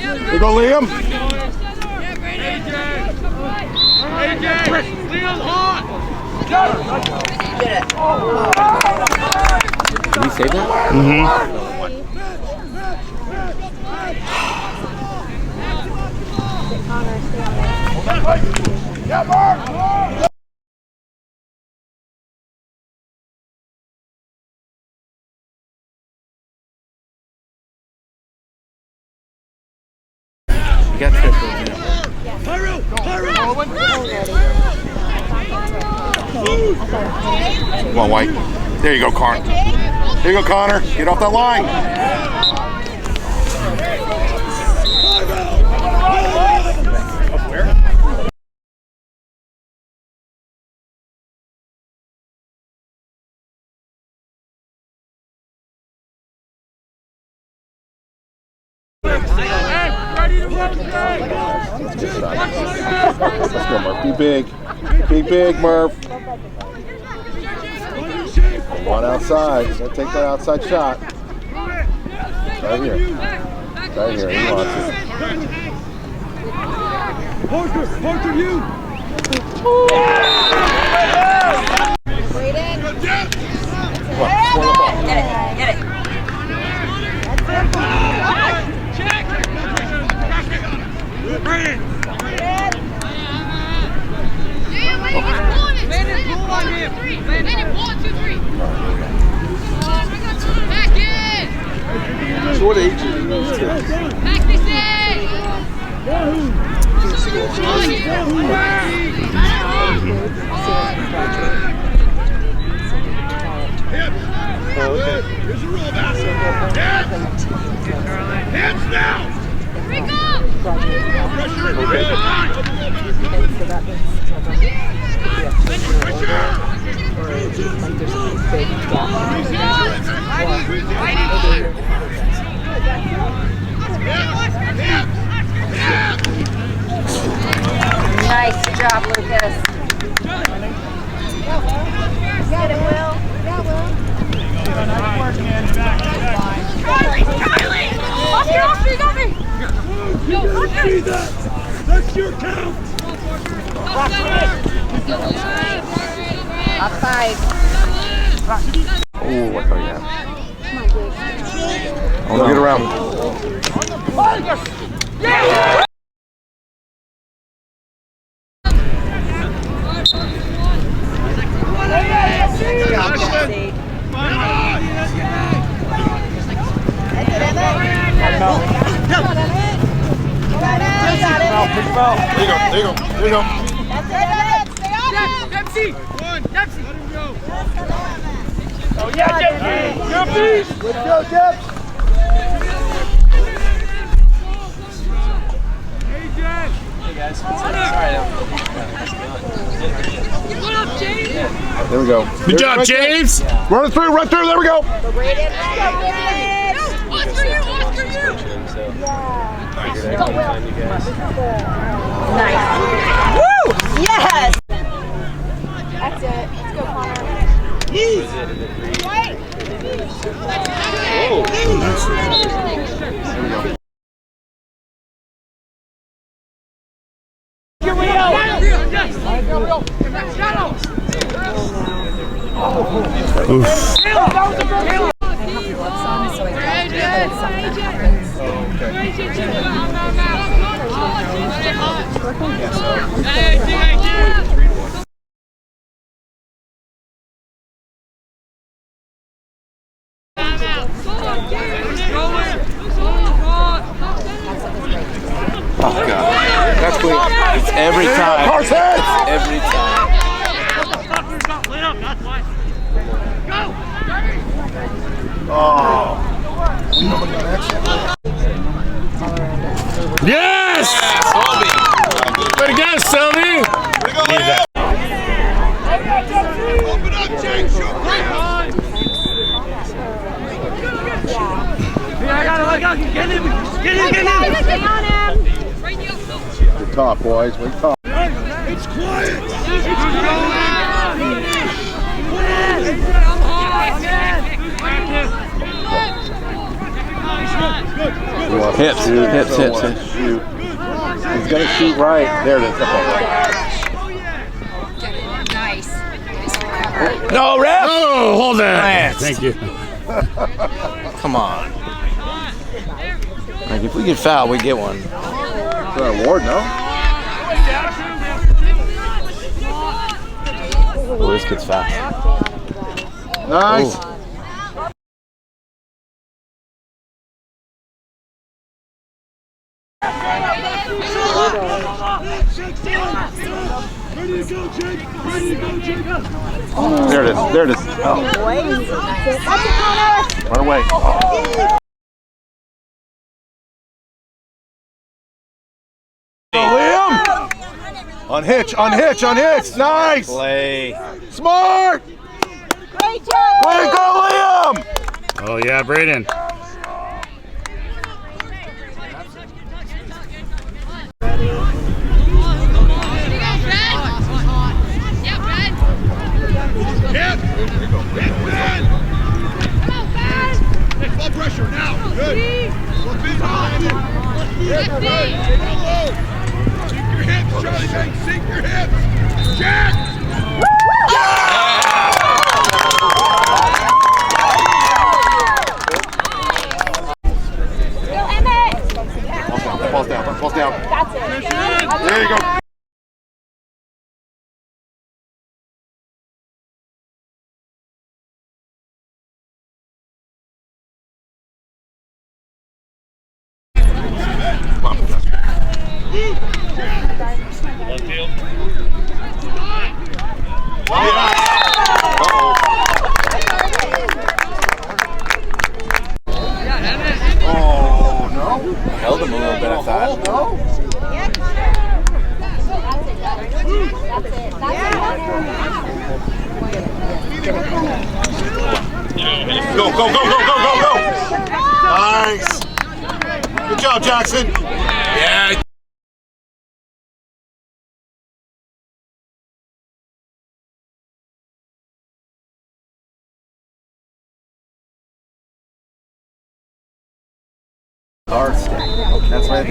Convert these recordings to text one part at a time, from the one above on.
Here go Liam. AJ! Liam's hot! Did we save that? Mm-hmm. We got triple. Come on, White. There you go, Connor. There you go, Connor. Get off that line. Let's go, Murph. Be big. Be big, Murph. One outside. He's going to take that outside shot. Right here. Right here. He wants it. Parker, you! Come on, score the ball. Get it. Check! Brandon! Back in! So what age is he? Back this in! Oh, okay. Here's a roll back. Hands now! Rico! Pressure! Okay. Nice job, Lucas. Get it, Will. Charlie! Oscar, you got me! See that? That's your count! Offside. Oh, what are you at? Oh, no. Get around. Yeah! There you go. That's it. Stay on him. Dempsey! Dempsey! Let him go! Oh yeah, Dempsey! Dempsey! Let's go, Jeff. AJ! Hey guys. Sorry. What up, James? There we go. Good job, James. Run it through, right through. There we go. Oscar, you! Nice. Woo! Yes! That's it. Let's go, Connor. Oh, God. That's clean. It's every time. It's every time. Oh. Yes! Way to go, Sylvie! Open up, Jake! Shoot! Get him! Stay on him! We're top, boys. We're top. It's quiet! He wants to Hips, shoot, hips, so hips, wants to hips. shoot. He's going to shoot right. There it is. Okay. Nice. No, ref! Oh, hold that. Lance. Thank you. Come on. Like, if we get fouled, we get one. It's an award, no? Oh, this kid's fast. Nice. Ooh. There it is. There it is. Oh. Run away. Oh. Liam! Unhitch, unhitch, unhitch. Nice. Play. Smart. Great job. Way to go, Liam. Oh, yeah, Brayden. Ball pressure now. Good. Sink your hips, Charlie Banks. Sink your hips. Jack. Falls down, falls down. That's it. There you go. Oh, no. Held him a little bit, I thought. No. Go, go, go, go, go, go, go. Nice. Good job, Jackson. Yeah. That's right.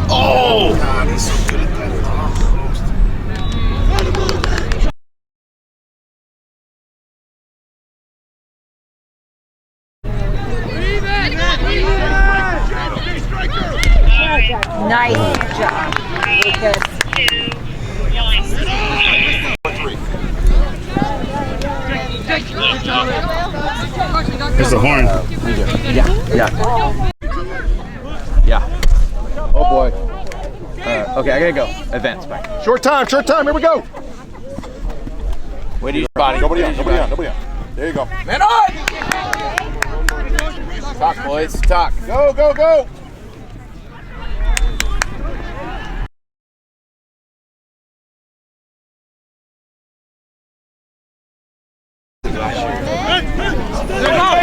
Oh! God, he's so good at that. Nice job. Lucas. Here's the horn. Yeah. Oh, boy. Okay, I gotta go. Advance back. Short time, here we go. Wait to use your body. Nobody on, nobody on, nobody on. There you go. Man on! Talk, boys. Talk. Go, go, go.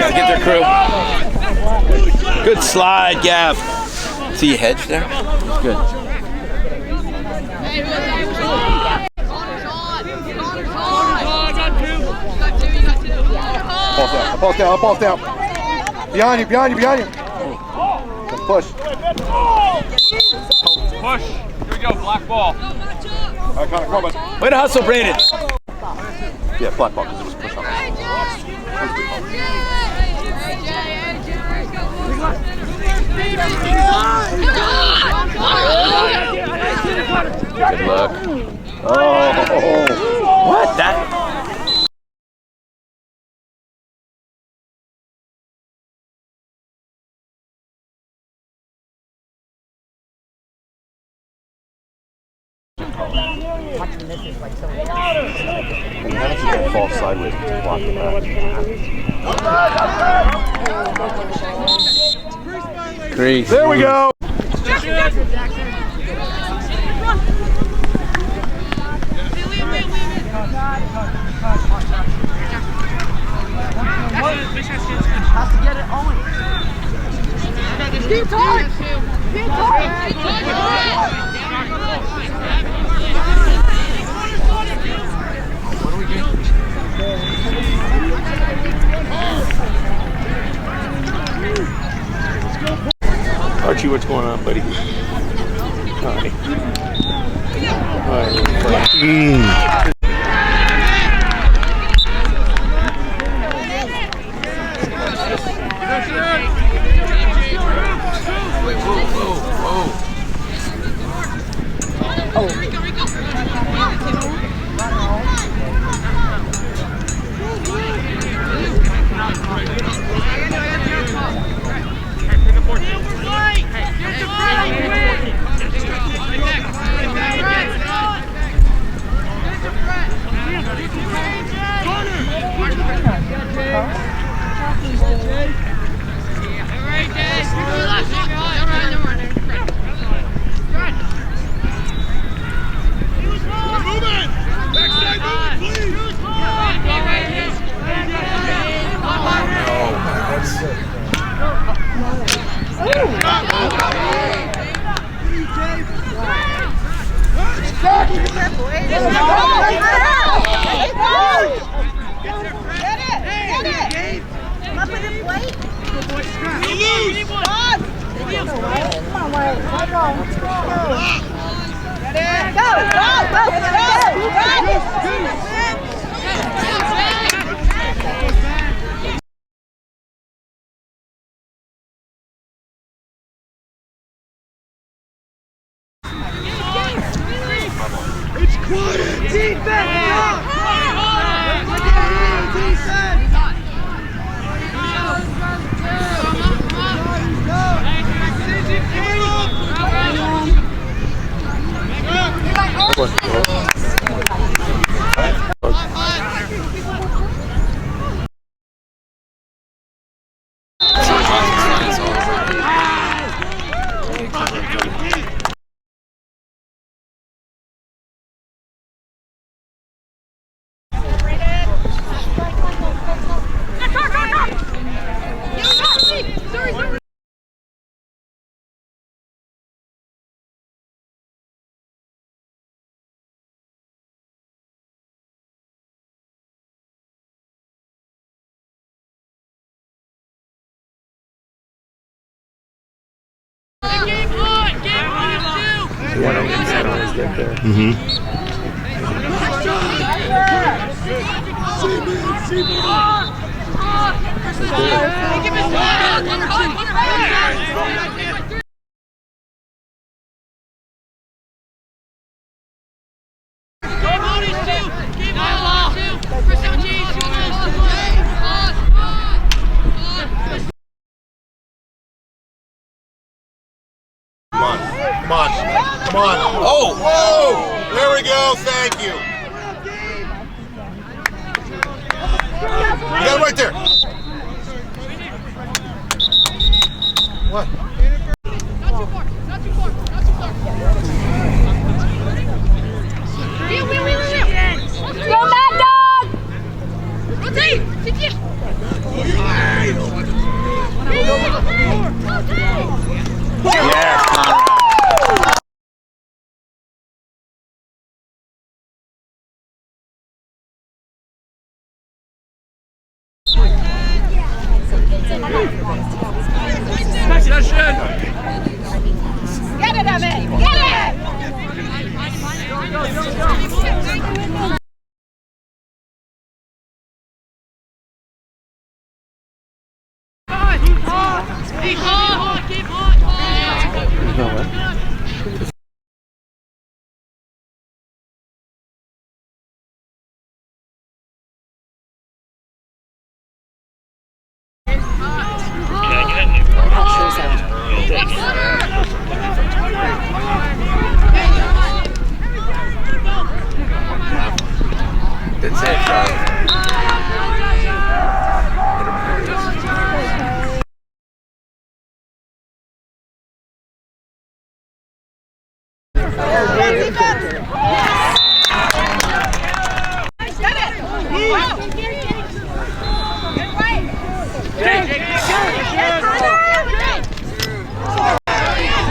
Gotta get their crew. Good slide, Gav. See you hedge there? Good. Ball's down, ball's down. Behind you, behind you, behind you. Push. Push. Here we go. Black ball. All right, Connor, come on, bud. Way to hustle, Brayden. Yeah, flat ball, because it was push on. Good luck. Oh. What? That? And how does he get fall sideways to block the back? Crease. There we go. Has to get it on. Keep hard. Keep hard. Archie, what's going on, buddy? Hi. Hi. Come on. Come on. Oh! Whoa! There we go. Thank you. You got it right there. What? Not too far. Not too far. Not too far. Wheel. Go, Mad Dog! Rotate. Yes, Conrad. Get it, Evan! Get it! Keep hot.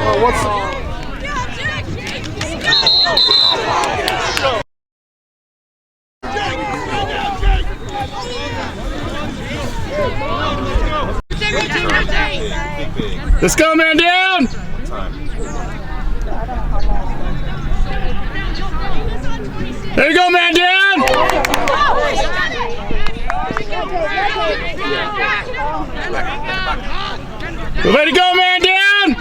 Oh, what's the... Let's go, man down! There you go, man down! Way to go, man down!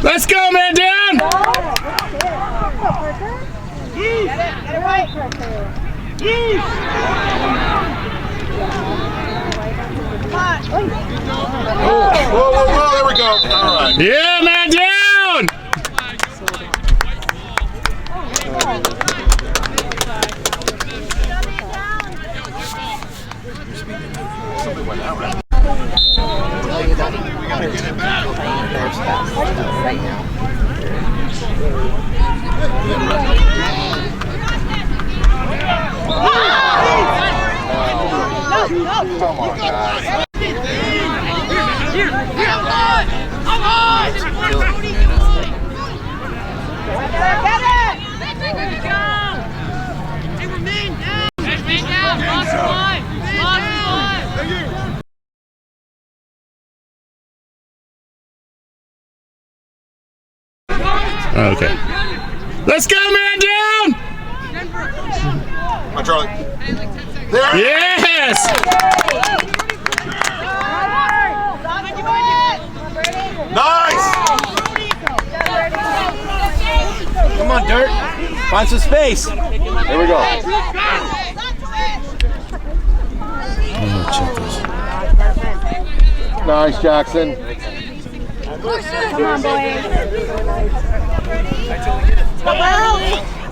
Let's go, man down! Whoa, there we go. All right. Yeah, man down! Something went out, right? We gotta get it back. Come on, guys. Okay. Let's go, man down! Come on, Charlie. There. Yes! Nice. Come on, Dirt. Find some space. There we go. Nice, Jackson. Come on, boys.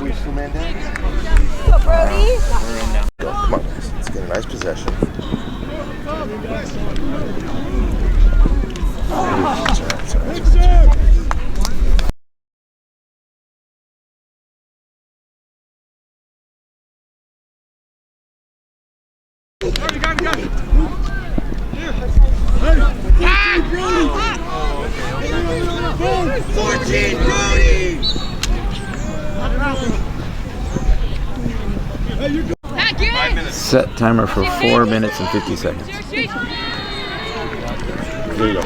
We still man down? Go, Brody. Go. Come on, guys. Let's get a nice possession. It's all right. Set timer for 4 minutes and 50 seconds. There you go.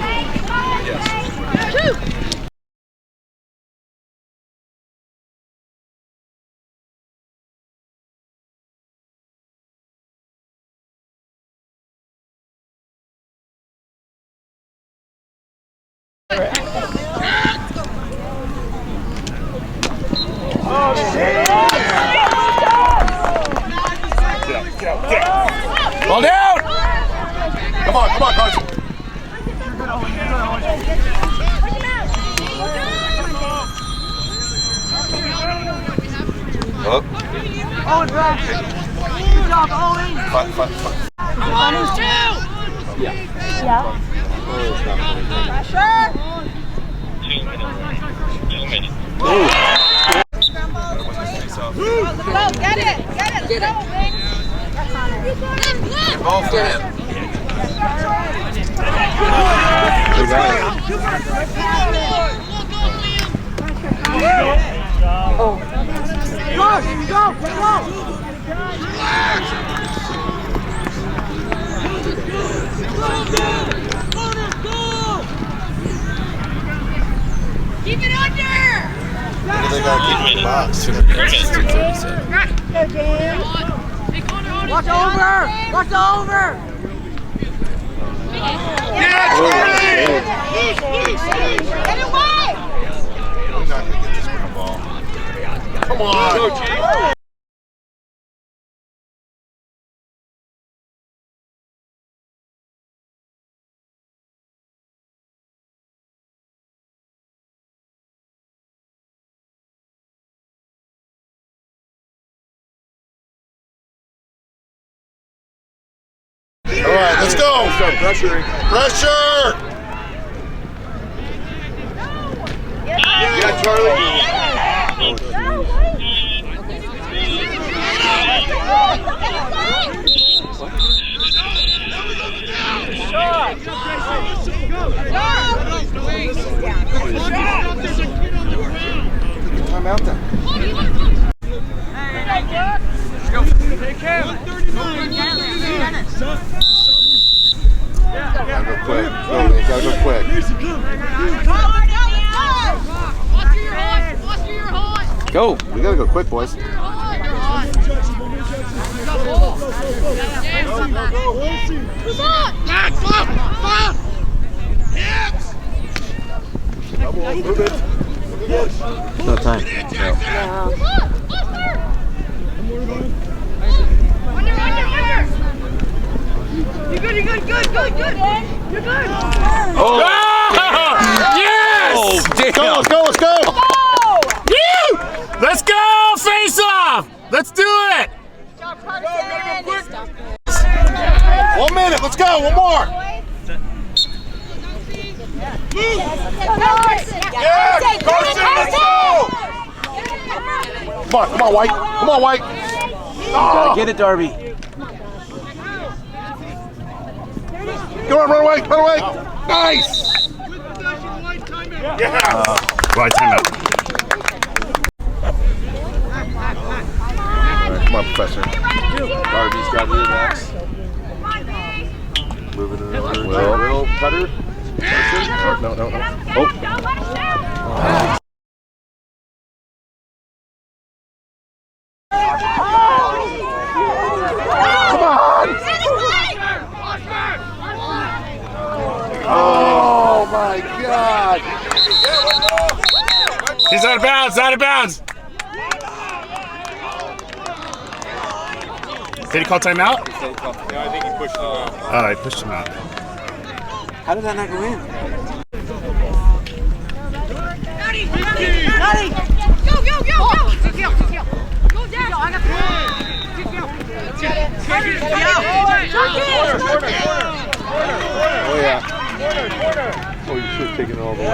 Ball down! Come on, Carson. Up. Owen, bro. Good job, Owen. Fun. Come on, who's two? Yeah. Pressure. 2 minutes. Go, get it. Let's go, Big. Ball for him. Keep it under. They gotta keep it in the box. 2 minutes, 2:37. Go, James. Watch over. Watch over. Yeah, Charlie! Get away. We're not gonna get this with the ball. Come on! All right, let's go. Pressure. Yeah, Charlie. out there. Take him. Gotta go quick. Gotta go quick. Go. We gotta go quick, boys. Come on. Move it. No time. You're good. You're good. Oh! Yes! Oh, damn. Let's go. Woo! Let's go! Face off! Let's do it! 1 minute. Let's go. One more. Come on, White. Come on, White. Gotta get it, Darby. Come on, run away. Nice. Right, timeout. Come on, Professor. Darby's got to do next. Moving it over. Will Cutter. No. Oh. Come on! Oh my God! He's out of bounds, Did he call timeout? Yeah, I think he pushed him out. Oh, he pushed him out. How did that not go in? Go. Go down. I got Oh yeah. Oh, you should have taken it all the way.